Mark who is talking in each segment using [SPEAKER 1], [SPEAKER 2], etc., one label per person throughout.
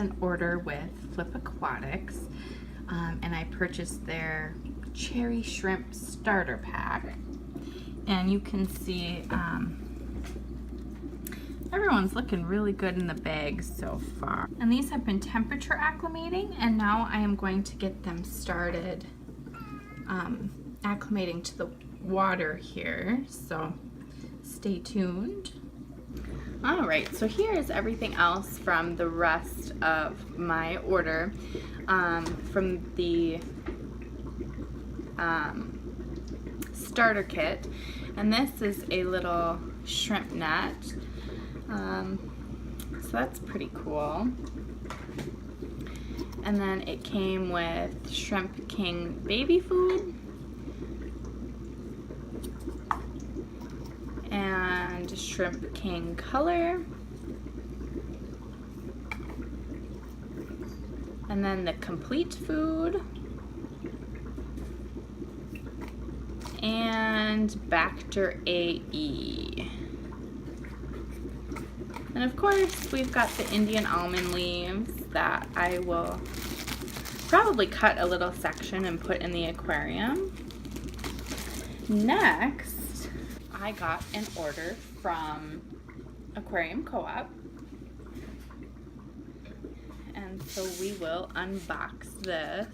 [SPEAKER 1] an order with Flip Aquatics, and I purchased their cherry shrimp starter pack. And you can see everyone's looking really good in the bags so far. And these have been temperature acclimating, and now I am going to get them started acclimating to the water here, so stay tuned. All right, so here is everything else from the rest of my order, from the starter kit. And this is a little shrimp net, so that's pretty cool. And then it came with Shrimp King baby food and Shrimp King color, and then the complete food, and Bacter AE. And of course, we've got the Indian almond leaves that I will probably cut a little section and put in the aquarium. Next, I got an order from Aquarium Co-Op. And so we will unbox this.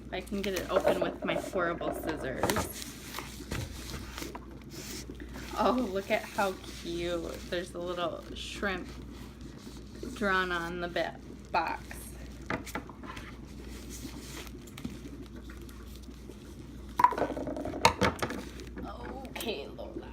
[SPEAKER 1] If I can get it open with my horrible scissors. Oh, look at how cute. There's a little shrimp drawn on the box. Okay, Lola.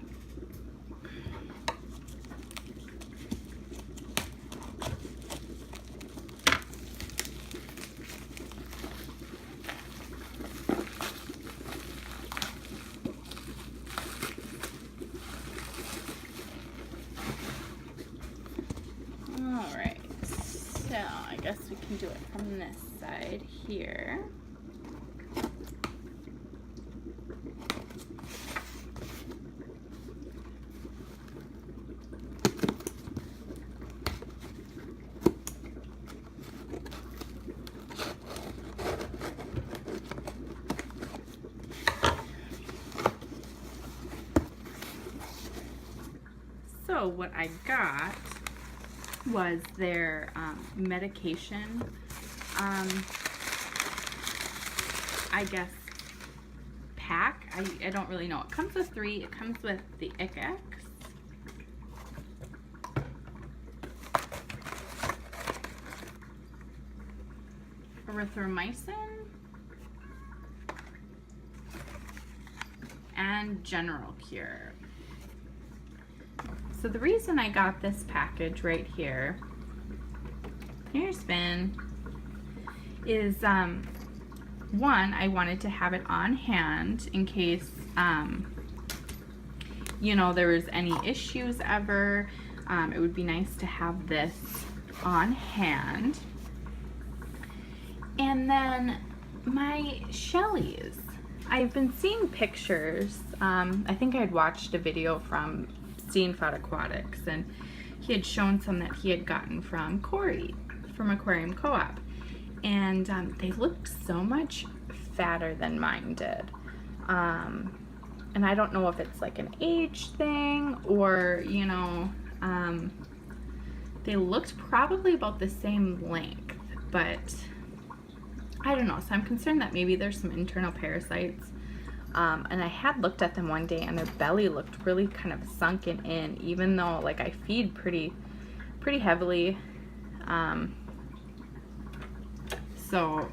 [SPEAKER 1] Alright, so I guess we can do it from this side here. So what I got was their medication, I guess, pack. I don't really know. It comes with 3. It comes with the Icax, erythromycin, and General Cure. So the reason I got this package right here, here's Spin, is one, I wanted to have it on hand in case you know, there was any issues ever. It would be nice to have this on hand. And then my Shellies. I've been seeing pictures. I think I had watched a video from Flip Aquatics, and he had shown some that he had gotten from Corey from Aquarium Co-Op, and they looked so much fatter than mine did, and I don't know if it's like an age thing or, you know, they looked probably about the same length, but I don't know. So I'm concerned that maybe there's some internal parasites. And I had looked at them one day and their belly looked really kind of sunken in, even though like I feed pretty heavily. So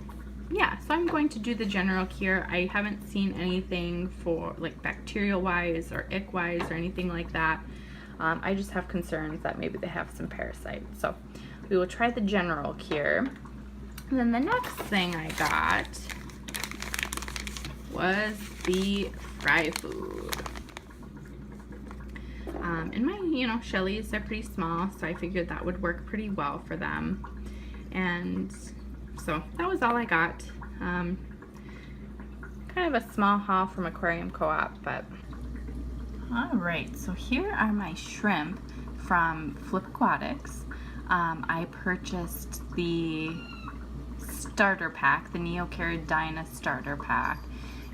[SPEAKER 1] yeah, so I'm going to do the General Cure. I haven't seen anything for like bacterial wise or ick wise or anything like that. I just have concerns that maybe they have some parasites. So we will try the General Cure. And then the next thing I got was the fry food. And my, you know, Shellies are pretty small, so I figured that would work pretty well for them. And so that was all I got. Kind of a small haul from Aquarium Co-Op, but Alright, so here are my shrimp from Flip Aquatics. I purchased the starter pack, the Neocaridina starter pack,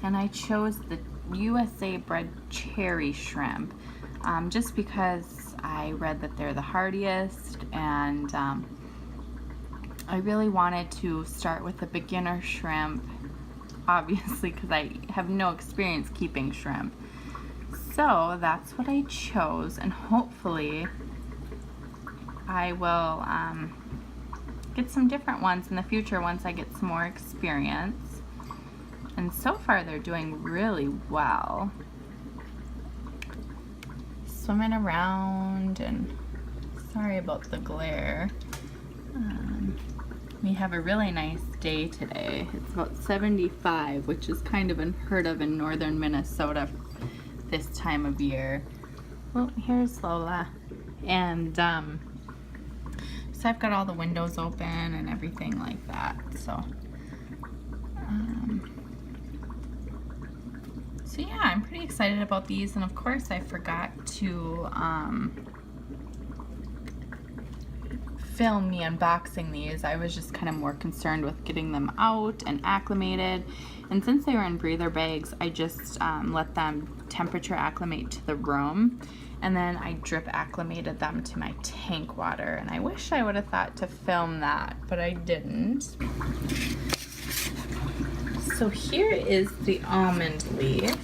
[SPEAKER 1] and I chose the USA bred cherry shrimp just because I read that they're the hardiest, and I really wanted to start with the beginner shrimp, obviously because I have no experience keeping shrimp. So that's what I chose, and hopefully I will get some different ones in the future once I get some more experience. And so far they're doing really well. Swimming around, and sorry about the glare. We have a really nice day today. It's about 75, which is kind of unheard of in northern Minnesota this time of year. Well, here's Lola, and so I've got all the windows open and everything like that. So yeah, I'm pretty excited about these, and of course I forgot to film me unboxing these. I was just kind of more concerned with getting them out and acclimated, and since they were in breather bags, I just let them temperature acclimate to the room, and then I drip acclimated them to my tank water. And I wish I would have thought to film that, but I didn't. So here is the almond leaf.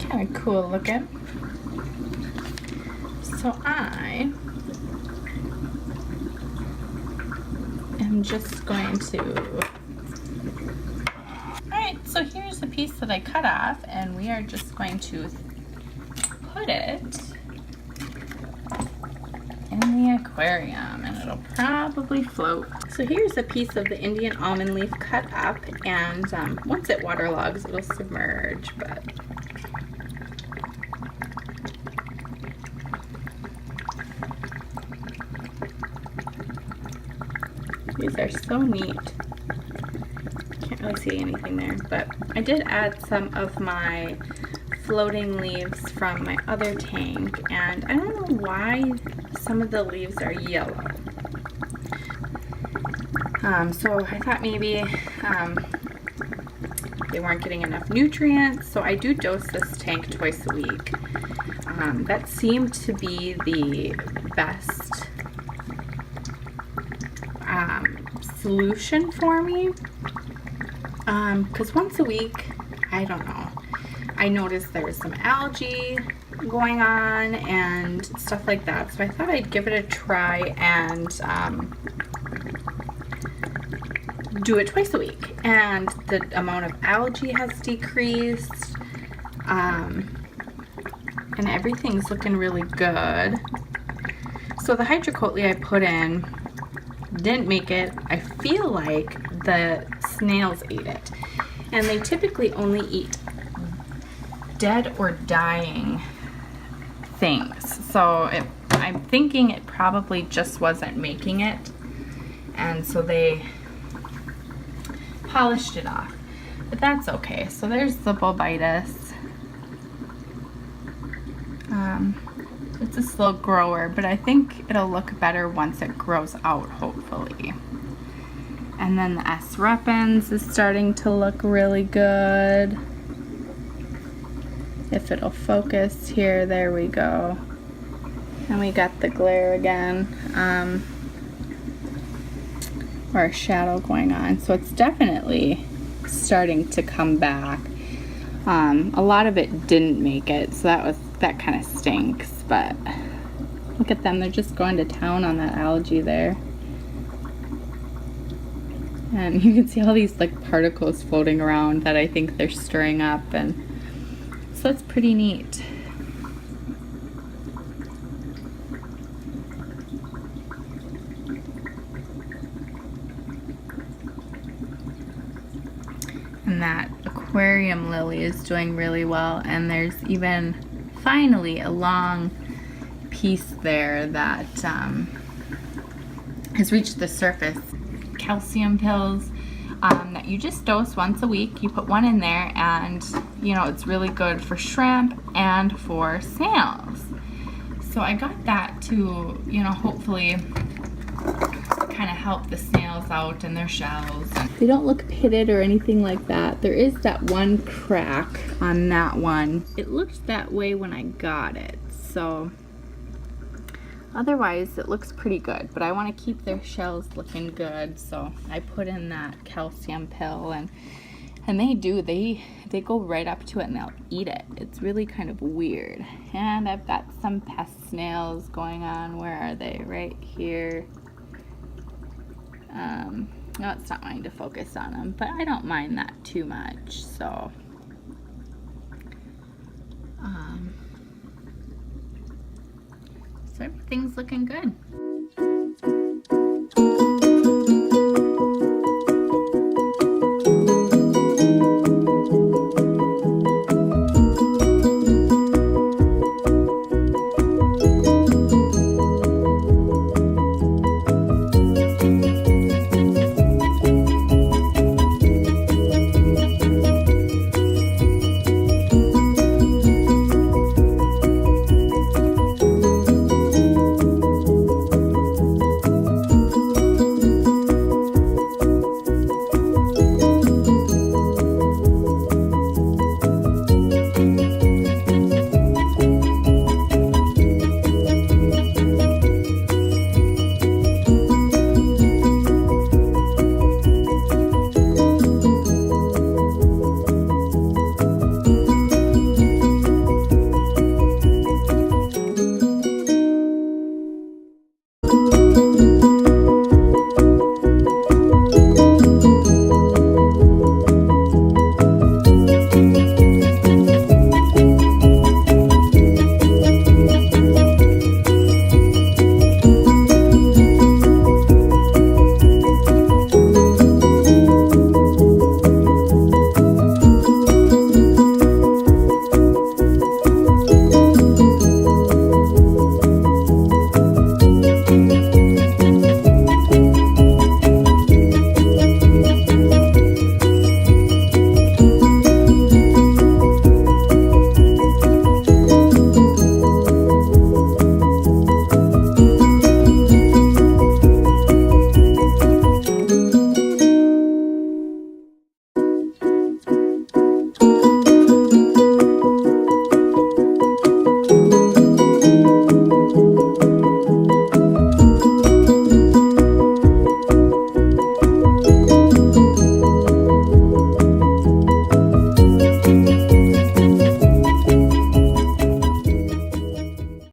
[SPEAKER 1] Kind of cool looking. So I am just going to, alright, so here's the piece that I cut off, and we are just going to put it in the aquarium, and it'll probably float. So here's a piece of the Indian almond leaf cut up, and once it waterlogs, it'll submerge, but these are so neat. Can't really see anything there, but I did add some of my floating leaves from my other tank, and I don't know why some of the leaves are yellow. So I thought maybe they weren't getting enough nutrients, so I do dose this tank twice a week. That seemed to be the best solution for me, because once a week, I don't know, I noticed there was some algae going on and stuff like that, so I thought I'd give it a try and do it twice a week, and the amount of algae has decreased, and everything's looking really good. So the hydrocotyle I put in didn't make it. I feel like the snails ate it, and they typically only eat dead or dying things, so I'm thinking it probably just wasn't making it, and so they polished it off, but that's okay. So there's the bulbitis. It's a slow grower, but I think it'll look better once it grows out, hopefully. And then the S. repens is starting to look really good. If it'll focus here, there we go. And we got the glare again, or a shadow going on. So it's definitely starting to come back. A lot of it didn't make it, so that kind of stinks, but look at them, they're just going to town on that algae there. And you can see all these like particles floating around that I think they're stirring up, and so it's pretty neat. And that aquarium lily is doing really well, and there's even finally a long piece there that has reached the surface. Calcium pills, that you just dose once a week. You put one in there, and you know, it's really good for shrimp and for snails. So I got that to, you know, hopefully kind of help the snails out and their shells. They don't look pitted or anything like that. There is that one crack on that one. It looked that way when I got it, so otherwise it looks pretty good, but I want to keep their shells looking good, so I put in that calcium pill, and they go right up to it and they'll eat it. It's really kind of weird. And I've got some pest snails going on. Where are they? Right here. No, it's not wanting to focus on them, but I don't mind that too much. So so everything's looking good.